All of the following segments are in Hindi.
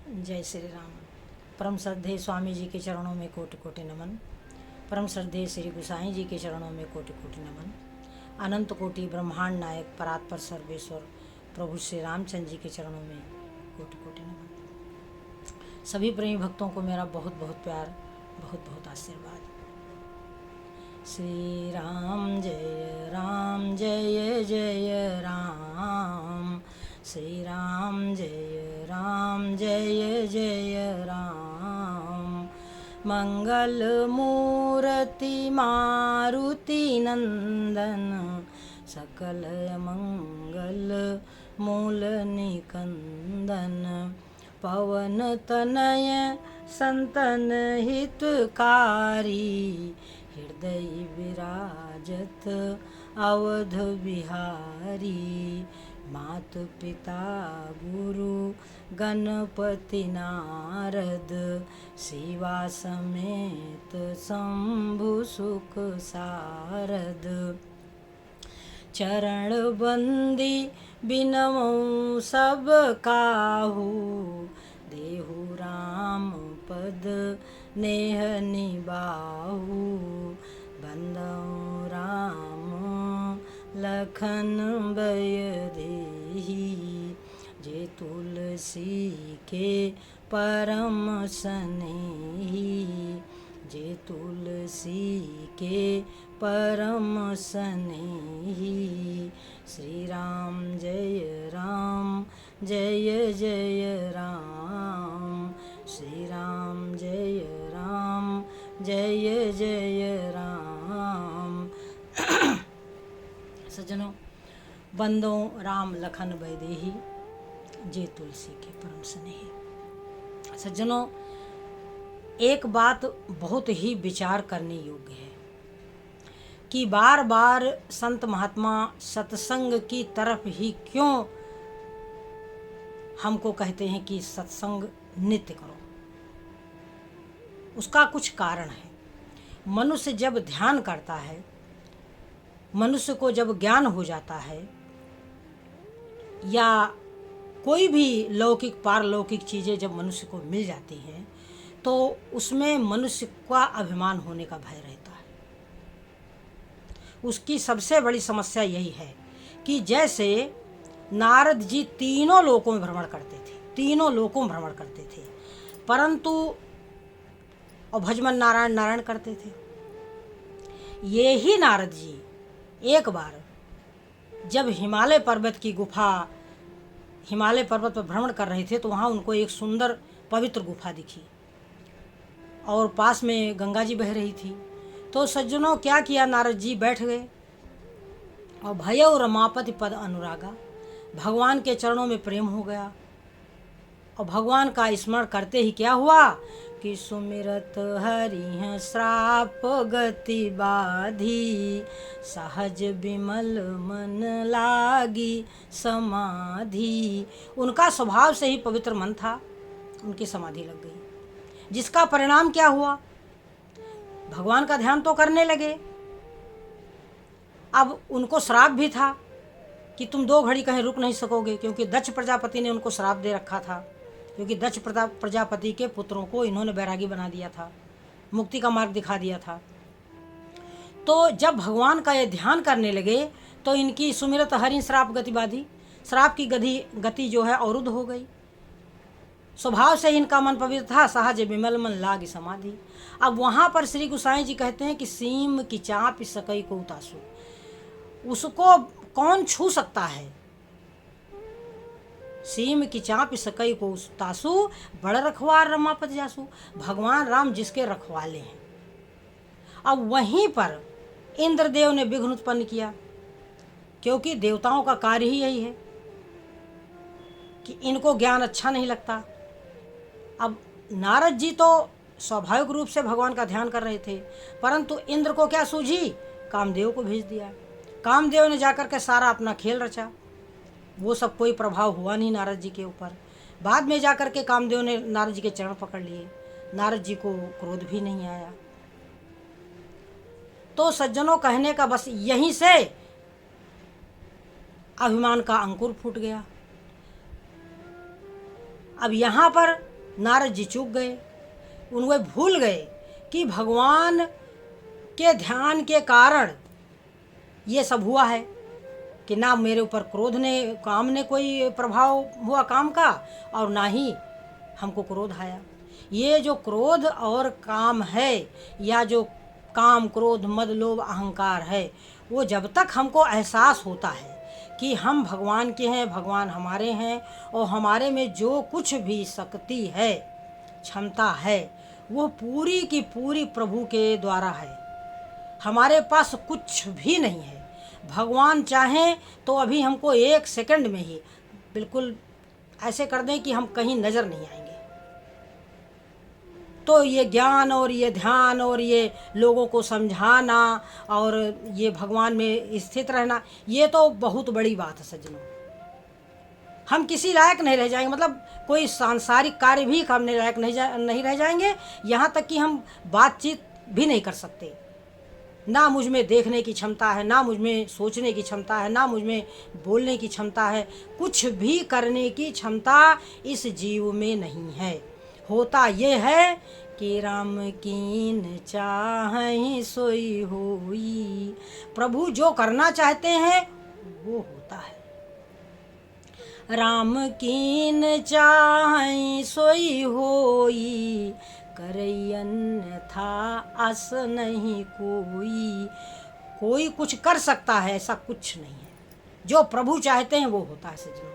जय श्री राम। परम श्रद्धेय स्वामी जी के चरणों में कोटि कोटि नमन। परम श्रद्धेय श्री गुसाई जी के चरणों में कोटि कोटि नमन। अनंत कोटि ब्रह्मांड नायक परात्पर सर्वेश्वर प्रभु श्री रामचंद्र जी के चरणों में कोटि कोटि नमन। सभी प्रेमी भक्तों को मेरा बहुत बहुत प्यार, बहुत बहुत आशीर्वाद। श्री राम जय जय राम। श्री राम जय जय राम। मंगल मूर्ति मारुति नंदन, सकल मंगल मूल निकंदन। पवन तनय संतन हितकारी, हृदय विराजत अवध बिहारी। मात पिता गुरु गणपति नारद, शिवा समेत शंभु सुख सारद। चरण बंदी बिनमौ सब काहू, देहु राम पद नेह निबाहु। बंदौ राम लखन बय देहि, जे तुलसी के परम सनेही। जे तुलसी के परम सनेही। श्री राम जय जय राम। श्री राम जय जय राम। सज्जनों, बंदों राम लखन बैदेही, जे तुलसी के परम स्नेही। सज्जनों, एक बात बहुत ही विचार करने योग्य है कि बार बार संत महात्मा सत्संग की तरफ ही क्यों हमको कहते हैं कि सत्संग नित्य करो। उसका कुछ कारण है। मनुष्य जब ध्यान करता है, मनुष्य को जब ज्ञान हो जाता है, या कोई भी लौकिक पारलौकिक चीज़ें जब मनुष्य को मिल जाती हैं, तो उसमें मनुष्य का अभिमान होने का भय रहता है। उसकी सबसे बड़ी समस्या यही है कि जैसे नारद जी तीनों लोकों में भ्रमण करते थे, तीनों लोकों में भ्रमण करते थे, परंतु और भजमन नारायण नारायण करते थे। ये ही नारद जी एक बार जब हिमालय पर्वत की गुफा, हिमालय पर्वत पर भ्रमण कर रहे थे, तो वहाँ उनको एक सुंदर पवित्र गुफा दिखी और पास में गंगा जी बह रही थी। तो सज्जनों, क्या किया, नारद जी बैठ गए और भयउ रमापति पद अनुरागा, भगवान के चरणों में प्रेम हो गया। और भगवान का स्मरण करते ही क्या हुआ कि सुमिरत हरि श्राप गति बाधी, सहज विमल मन लागी समाधि। उनका स्वभाव से ही पवित्र मन था, उनकी समाधि लग गई, जिसका परिणाम क्या हुआ, भगवान का ध्यान तो करने लगे। अब उनको श्राप भी था कि तुम 2 घड़ी कहीं रुक नहीं सकोगे, क्योंकि दक्ष प्रजापति ने उनको श्राप दे रखा था, क्योंकि दक्ष प्रजापति के पुत्रों को इन्होंने बैरागी बना दिया था, मुक्ति का मार्ग दिखा दिया था। तो जब भगवान का ये ध्यान करने लगे, तो इनकी सुमिरत हरि श्राप गति बाधी, श्राप की गति जो है अवरुद्ध हो गई। स्वभाव से इनका मन पवित्र था, सहज विमल मन लागी समाधि। अब वहाँ पर श्री गुसाई जी कहते हैं कि सीम की चाप सकई को उतासु, उसको कौन छू सकता है। सीम की चाप सकई को उतासु, बड़ रखवार रमापत जासु। भगवान राम जिसके रखवाले हैं। अब वहीं पर इंद्रदेव ने विघ्न उत्पन्न किया, क्योंकि देवताओं का कार्य ही यही है कि इनको ज्ञान अच्छा नहीं लगता। अब नारद जी तो स्वाभाविक रूप से भगवान का ध्यान कर रहे थे, परंतु इंद्र को क्या सूझी, कामदेव को भेज दिया। कामदेव ने जाकर के सारा अपना खेल रचा, वो सब कोई प्रभाव हुआ नहीं नारद जी के ऊपर। बाद में जाकर के कामदेव ने नारद जी के चरण पकड़ लिए, नारद जी को क्रोध भी नहीं आया। तो सज्जनों, कहने का बस यहीं से अभिमान का अंकुर फूट गया। अब यहाँ पर नारद जी चूक गए। उन्हें भूल गए कि भगवान के ध्यान के कारण ये सब हुआ है, कि ना मेरे ऊपर क्रोध ने काम ने कोई प्रभाव हुआ काम का, और ना ही हमको क्रोध आया। ये जो क्रोध और काम है, या जो काम क्रोध मद लोभ अहंकार है, वो जब तक हमको एहसास होता है कि हम भगवान के हैं, भगवान हमारे हैं, और हमारे में जो कुछ भी शक्ति है, क्षमता है, वो पूरी की पूरी प्रभु के द्वारा है। हमारे पास कुछ भी नहीं है। भगवान चाहें तो अभी हमको 1 सेकंड में ही बिल्कुल ऐसे कर दें कि हम कहीं नज़र नहीं आएंगे। तो ये ज्ञान और ये ध्यान और ये लोगों को समझाना और ये भगवान में स्थित रहना, ये तो बहुत बड़ी बात है सज्जनों। हम किसी लायक नहीं रह जाएंगे, मतलब कोई सांसारिक कार्य भी करने लायक नहीं रह जाएंगे। यहाँ तक कि हम बातचीत भी नहीं कर सकते। ना मुझ में देखने की क्षमता है, ना मुझ में सोचने की क्षमता है, ना मुझ में बोलने की क्षमता है। कुछ भी करने की क्षमता इस जीव में नहीं है। होता ये है कि राम कीन चाहै सोई होई। प्रभु जो करना चाहते हैं वो होता है। राम कीन चाहै सोई होई, करैयन था आस नहीं कोई। कोई कुछ कर सकता है ऐसा कुछ नहीं है। जो प्रभु चाहते हैं वो होता है सज्जनों।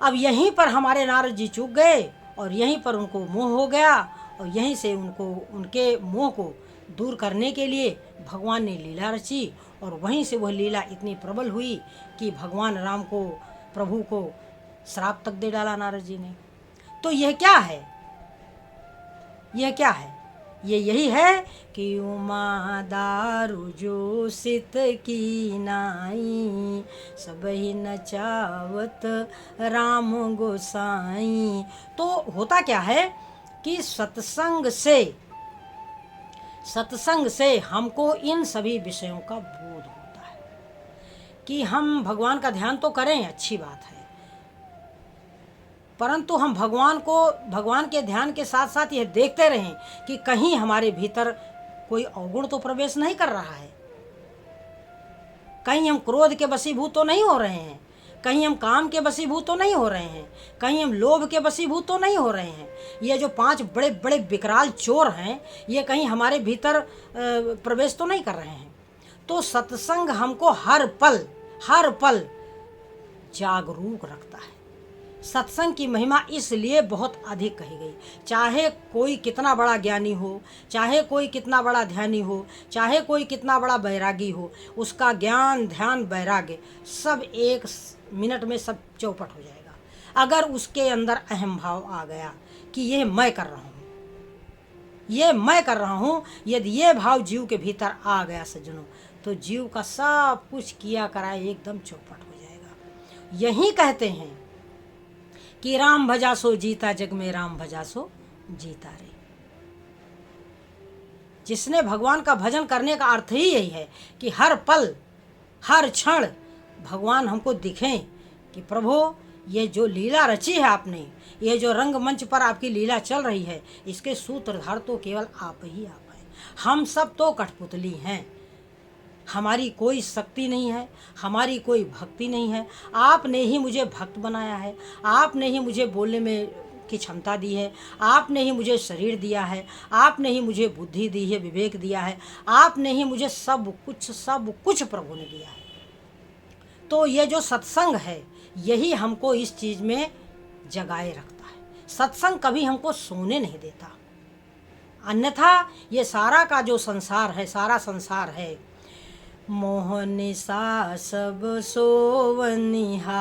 अब यहीं पर हमारे नारद जी चूक गए और यहीं पर उनको मोह हो गया, और यहीं से उनके मोह को दूर करने के लिए भगवान ने लीला रची, और वहीं से वह लीला इतनी प्रबल हुई कि भगवान राम को, प्रभु को श्राप तक दे डाला नारद जी ने। तो यह क्या है? यह क्या है? ये यही है कि उमा दारू जो सित की नाई, सबही नचावत राम गोसाई। तो होता क्या है कि सत्संग से हमको इन सभी विषयों का बोध होता है कि हम भगवान का ध्यान तो करें, अच्छी बात है, परंतु हम भगवान के ध्यान के साथ साथ यह देखते रहें कि कहीं हमारे भीतर कोई अवगुण तो प्रवेश नहीं कर रहा है। कहीं हम क्रोध के वशीभूत तो नहीं हो रहे हैं, कहीं हम काम के वशीभूत तो नहीं हो रहे हैं, कहीं हम लोभ के वशीभूत तो नहीं हो रहे हैं। ये जो 5 बड़े बड़े विकराल चोर हैं, ये कहीं हमारे भीतर प्रवेश तो नहीं कर रहे हैं। तो सत्संग हमको हर पल जागरूक रखता है। सत्संग की महिमा इसलिए बहुत अधिक कही गई। चाहे कोई कितना बड़ा ज्ञानी हो, चाहे कोई कितना बड़ा ध्यानी हो, चाहे कोई कितना बड़ा बैरागी हो, उसका ज्ञान ध्यान वैराग्य सब 1 मिनट में सब चौपट हो जाएगा। अगर उसके अंदर अहम भाव आ गया कि ये मैं कर रहा हूँ, यदि ये भाव जीव के भीतर आ गया सज्जनों, तो जीव का सब कुछ किया कराए एकदम चौपट हो जाएगा। यही कहते हैं कि राम भजा सो जीता जग में, राम भजा सो जीता रे। जिसने भगवान का भजन करने का अर्थ ही यही है कि हर पल हर क्षण भगवान हमको दिखें कि प्रभु ये जो लीला रची है आपने, ये जो रंगमंच पर आपकी लीला चल रही है, इसके सूत्रधार तो केवल आप ही आप हैं। हम सब तो कठपुतली हैं, हमारी कोई शक्ति नहीं है, हमारी कोई भक्ति नहीं है। आपने ही मुझे भक्त बनाया है, आपने ही मुझे बोलने में की क्षमता दी है, आपने ही मुझे शरीर दिया है, आपने ही मुझे बुद्धि दी है, विवेक दिया है, आपने ही मुझे सब कुछ प्रभु ने दिया है। तो ये जो सत्संग है यही हमको इस चीज़ में जगाए रखता है। सत्संग कभी हमको सोने नहीं देता, अन्यथा ये सारा का जो संसार है, सारा संसार है मोह निशा सब सोवनिहारा,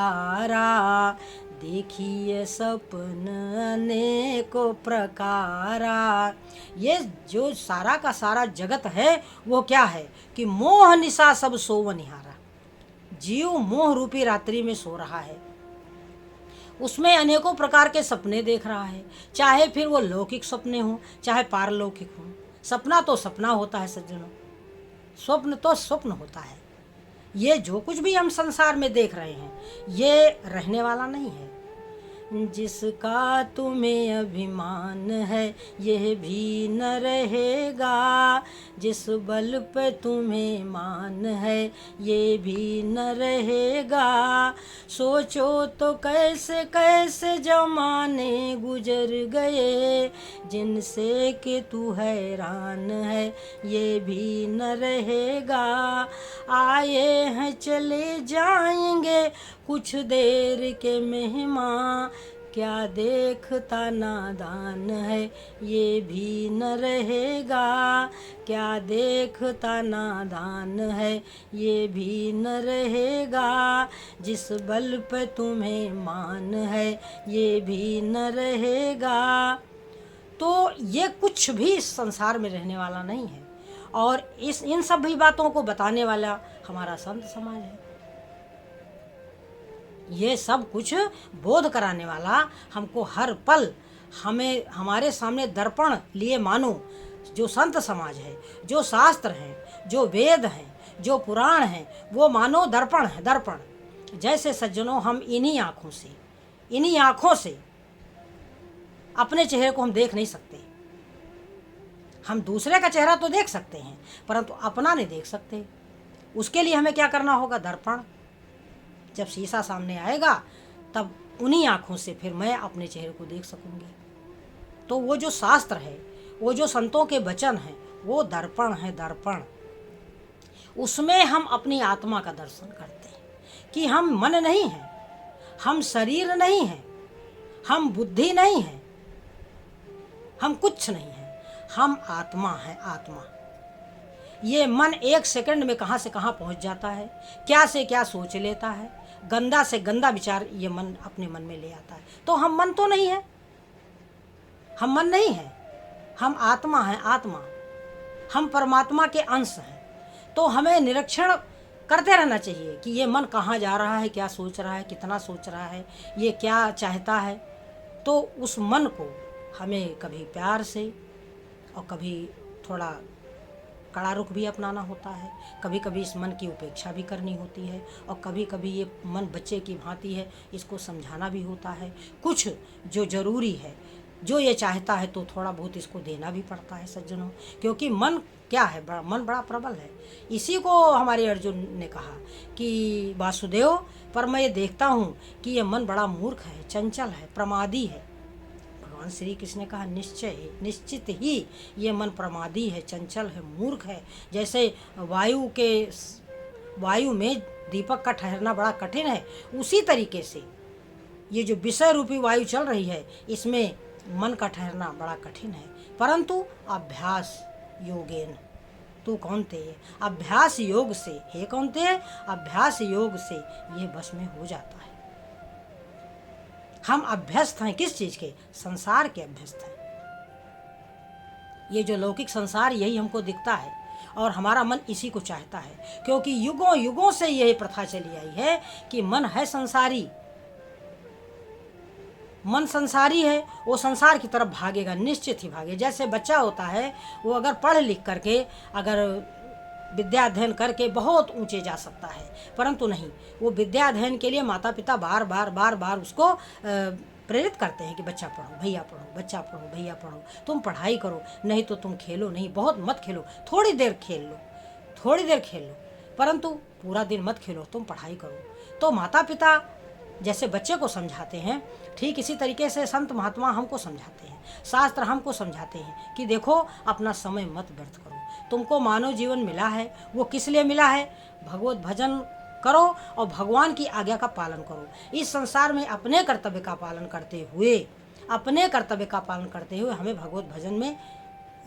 देखिए सपन अनेको प्रकारा। ये जो सारा का सारा जगत है वो क्या है कि मोह निशा सब सोवनिहारा। जीव मोह रूपी रात्रि में सो रहा है, उसमें अनेकों प्रकार के सपने देख रहा है, चाहे फिर वो लौकिक सपने हों चाहे पारलौकिक हों। सपना तो सपना होता है सज्जनों, स्वप्न तो स्वप्न होता है। ये जो कुछ भी हम संसार में देख रहे हैं ये रहने वाला नहीं है। जिसका तुम्हें अभिमान है यह भी न रहेगा, जिस बल पे तुम्हें मान है ये भी न रहेगा। सोचो तो कैसे कैसे जमाने गुजर गए, जिनसे कि तू हैरान है ये भी न रहेगा। आए हैं चले जाएंगे कुछ देर के मेहमान, क्या देखता नादान है ये भी न रहेगा, क्या देखता नादान है ये भी न रहेगा। जिस बल पे तुम्हें मान है ये भी न रहेगा। तो ये कुछ भी इस संसार में रहने वाला नहीं है, और इन सभी बातों को बताने वाला हमारा संत समाज है। ये सब कुछ बोध कराने वाला, हमको हर पल हमें हमारे सामने दर्पण लिए मानो जो संत समाज है, जो शास्त्र हैं, जो वेद हैं, जो पुराण हैं, वो मानो दर्पण है। दर्पण जैसे सज्जनों, हम इन्हीं आँखों से अपने चेहरे को हम देख नहीं सकते। हम दूसरे का चेहरा तो देख सकते हैं परंतु अपना नहीं देख सकते। उसके लिए हमें क्या करना होगा? दर्पण। जब शीशा सामने आएगा तब उन्हीं आँखों से फिर मैं अपने चेहरे को देख सकूँगी। तो वो जो शास्त्र है, वो जो संतों के वचन हैं, वो दर्पण है। दर्पण, उसमें हम अपनी आत्मा का दर्शन करते हैं कि हम मन नहीं हैं, हम शरीर नहीं हैं, हम बुद्धि नहीं हैं, हम कुछ नहीं हैं, हम आत्मा हैं। आत्मा, ये मन एक सेकंड में कहाँ से कहाँ पहुँच जाता है, क्या से क्या सोच लेता है, गंदा से गंदा विचार ये मन अपने मन में ले आता है। तो हम मन तो नहीं है, हम मन नहीं है, हम आत्मा हैं। आत्मा, हम परमात्मा के अंश हैं। तो हमें निरीक्षण करते रहना चाहिए कि ये मन कहाँ जा रहा है, क्या सोच रहा है, कितना सोच रहा है, ये क्या चाहता है। तो उस मन को हमें कभी प्यार से और कभी थोड़ा कड़ा रुख भी अपनाना होता है, कभी कभी इस मन की उपेक्षा भी करनी होती है, और कभी कभी ये मन बच्चे की भांति है, इसको समझाना भी होता है। कुछ जो ज़रूरी है, जो ये चाहता है, तो थोड़ा बहुत इसको देना भी पड़ता है सज्जनों, क्योंकि मन क्या है, मन बड़ा प्रबल है। इसी को हमारे अर्जुन ने कहा कि वासुदेव, पर मैं ये देखता हूँ कि ये मन बड़ा मूर्ख है, चंचल है, प्रमादी है। भगवान श्री कृष्ण ने कहा निश्चित ही ये मन प्रमादी है, चंचल है, मूर्ख है। जैसे वायु में दीपक का ठहरना बड़ा कठिन है, उसी तरीके से ये जो विषय रूपी वायु चल रही है, इसमें मन का ठहरना बड़ा कठिन है। परंतु अभ्यास योगेन, तू कौनते, अभ्यास योग से, हे कौनते, अभ्यास योग से ये बस में हो जाता है। हम अभ्यस्त हैं किस चीज़ के? संसार के अभ्यस्त हैं। ये जो लौकिक संसार, यही हमको दिखता है और हमारा मन इसी को चाहता है, क्योंकि युगों युगों से यही प्रथा चली आई है कि मन है संसारी। मन संसारी है, वो संसार की तरफ भागेगा, निश्चित ही भागे। जैसे बच्चा होता है, वो अगर पढ़ लिख करके, अगर विद्या अध्ययन करके बहुत ऊंचे जा सकता है, परंतु नहीं, वो विद्या अध्ययन के लिए माता पिता बार बार उसको प्रेरित करते हैं कि बच्चा पढ़ो, भैया पढ़ो, बच्चा पढ़ो, भैया पढ़ो, तुम पढ़ाई करो, नहीं तो तुम खेलो नहीं, बहुत मत खेलो, थोड़ी देर खेल लो, परंतु पूरा दिन मत खेलो, तुम पढ़ाई करो। तो माता पिता जैसे बच्चे को समझाते हैं, ठीक इसी तरीके से संत महात्मा हमको समझाते हैं, शास्त्र हमको समझाते हैं कि देखो, अपना समय मत व्यर्थ करो। तुमको मानव जीवन मिला है, वो किस लिए मिला है? भगवत भजन करो और भगवान की आज्ञा का पालन करो। इस संसार में अपने कर्तव्य का पालन करते हुए हमें भगवत भजन में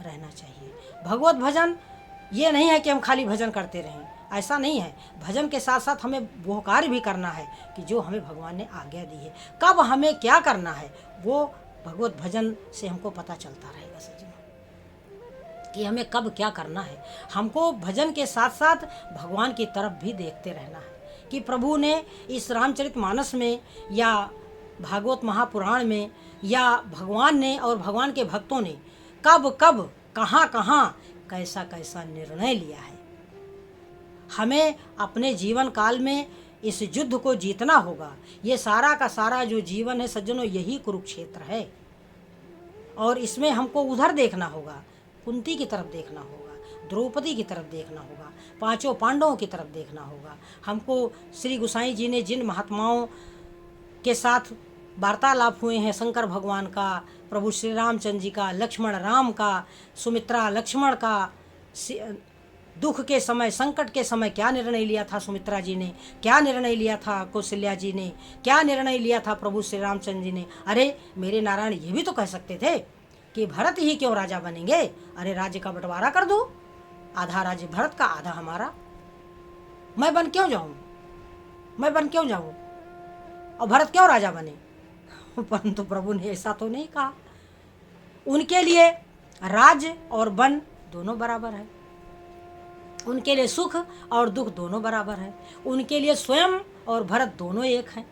रहना चाहिए। भगवत भजन ये नहीं है कि हम खाली भजन करते रहें, ऐसा नहीं है। भजन के साथ साथ हमें वो कार्य भी करना है कि जो हमें भगवान ने आज्ञा दी है। कब हमें क्या करना है, वो भगवत भजन से हमको पता चलता रहेगा सज्जनों, कि हमें कब क्या करना है। हमको भजन के साथ साथ भगवान की तरफ भी देखते रहना है कि प्रभु ने इस रामचरितमानस में या भागवत महापुराण में, या भगवान ने और भगवान के भक्तों ने कब कब, कहाँ कहाँ, कैसा कैसा निर्णय लिया है। हमें अपने जीवन काल में इस युद्ध को जीतना होगा। ये सारा का सारा जो जीवन है सज्जनों, यही कुरुक्षेत्र है। और इसमें हमको उधर देखना होगा, कुंती की तरफ देखना होगा, द्रौपदी की तरफ देखना होगा, पांचों पांडवों की तरफ देखना होगा। हमको श्री गोसाई जी ने जिन महात्माओं के साथ वार्तालाप हुए हैं, शंकर भगवान का, प्रभु श्री रामचंद्र जी का, लक्ष्मण राम का, सुमित्रा लक्ष्मण का, दुख के समय, संकट के समय क्या निर्णय लिया था सुमित्रा जी ने, क्या निर्णय लिया था कौशल्या जी ने, क्या निर्णय लिया था प्रभु श्री रामचंद्र जी ने। अरे मेरे नारायण ये भी तो कह सकते थे कि भरत ही क्यों राजा बनेंगे, अरे राज्य का बंटवारा कर दो, आधा राज्य भरत का आधा हमारा, मैं बन क्यों जाऊं, मैं बन क्यों जाऊं और भरत क्यों राजा बने। परंतु प्रभु ने ऐसा तो नहीं कहा। उनके लिए राज्य और वन दोनों बराबर है, उनके लिए सुख और दुख दोनों बराबर है, उनके लिए स्वयं और भरत दोनों एक हैं।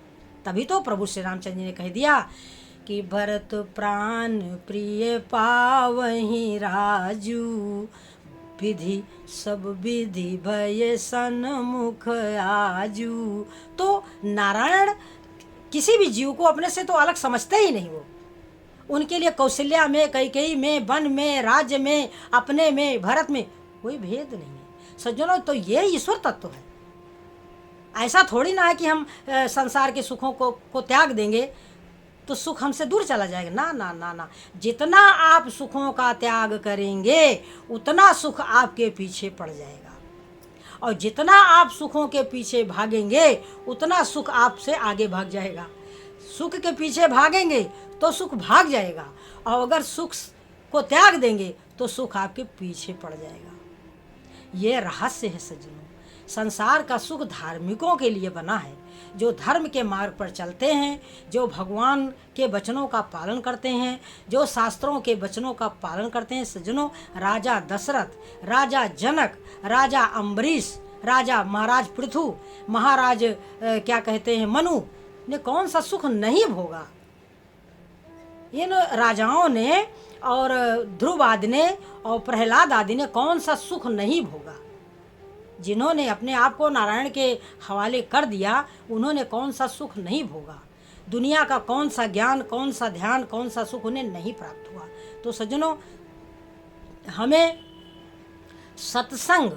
तभी तो प्रभु श्री रामचंद्र जी ने कह दिया कि भरत प्राण प्रिय पावहीं राजू, विधि सब विधि भय सन्मुख आजू। तो नारायण किसी भी जीव को अपने से तो अलग समझते ही नहीं। वो उनके लिए कौशल्या में, कैकेयी में, वन में, राज्य में, अपने में, भरत में कोई भेद नहीं है सज्जनों। तो ये ईश्वर तत्व है। ऐसा थोड़ी ना है कि हम संसार के सुखों को त्याग देंगे तो सुख हमसे दूर चला जाएगा। ना ना ना ना, जितना आप सुखों का त्याग करेंगे उतना सुख आपके पीछे पड़ जाएगा, और जितना आप सुखों के पीछे भागेंगे उतना सुख आपसे आगे भाग जाएगा। सुख के पीछे भागेंगे तो सुख भाग जाएगा, और अगर सुख को त्याग देंगे तो सुख आपके पीछे पड़ जाएगा। ये रहस्य है सज्जनों। संसार का सुख धार्मिकों के लिए बना है, जो धर्म के मार्ग पर चलते हैं, जो भगवान के वचनों का पालन करते हैं, जो शास्त्रों के वचनों का पालन करते हैं। सज्जनों, राजा दशरथ, राजा जनक, राजा अम्बरीश, राजा महाराज पृथु, महाराज क्या कहते हैं मनु ने कौन सा सुख नहीं भोगा। इन राजाओं ने और ध्रुव आदि ने और प्रहलाद आदि ने कौन सा सुख नहीं भोगा। जिन्होंने अपने आप को नारायण के हवाले कर दिया उन्होंने कौन सा सुख नहीं भोगा। दुनिया का कौन सा ज्ञान, कौन सा ध्यान, कौन सा सुख उन्हें नहीं प्राप्त हुआ। तो सज्जनों, हमें सत्संग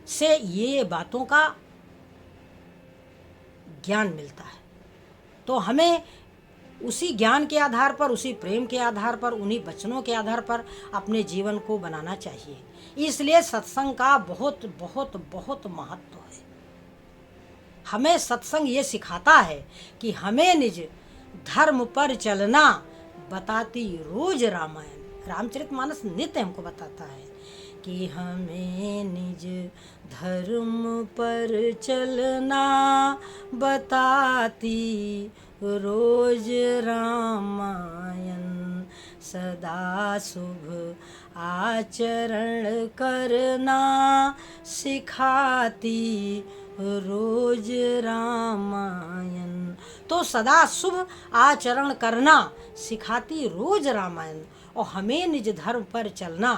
से ये बातों का ज्ञान मिलता है। तो हमें उसी ज्ञान के आधार पर, उसी प्रेम के आधार पर, उन्हीं वचनों के आधार पर अपने जीवन को बनाना चाहिए। इसलिए सत्संग का बहुत बहुत बहुत महत्व है। हमें सत्संग ये सिखाता है कि हमें निज धर्म पर चलना बताती रोज रामायण। रामचरितमानस नित्य हमको बताता है कि हमें निज धर्म पर चलना बताती रोज रामायण। सदा शुभ आचरण करना सिखाती रोज रामायण। तो सदा शुभ आचरण करना सिखाती रोज रामायण, और हमें निज धर्म पर चलना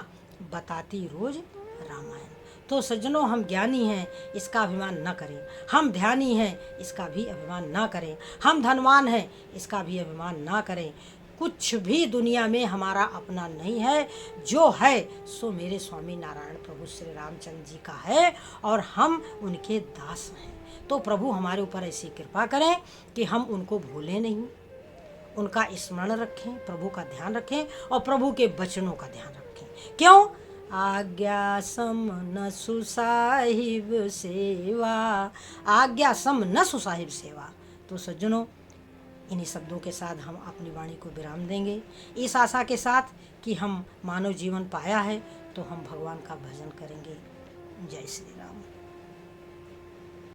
बताती रोज रामायण। तो सज्जनों, हम ज्ञानी हैं इसका अभिमान न करें, हम ध्यानी हैं इसका भी अभिमान न करें, हम धनवान हैं इसका भी अभिमान न करें। कुछ भी दुनिया में हमारा अपना नहीं है, जो है सो मेरे स्वामी नारायण प्रभु श्री रामचंद्र जी का है, और हम उनके दास हैं। तो प्रभु हमारे ऊपर ऐसी कृपा करें कि हम उनको भूलें नहीं, उनका स्मरण रखें, प्रभु का ध्यान रखें और प्रभु के वचनों का ध्यान रखें। क्यों? आज्ञा सम न सुसाहिब सेवा, आज्ञा सम न सुसाहिब सेवा। तो सज्जनों, इन्हीं शब्दों के साथ हम अपनी वाणी को विराम देंगे, इस आशा के साथ कि हम मानव जीवन पाया है तो हम भगवान का भजन करेंगे। जय श्री राम।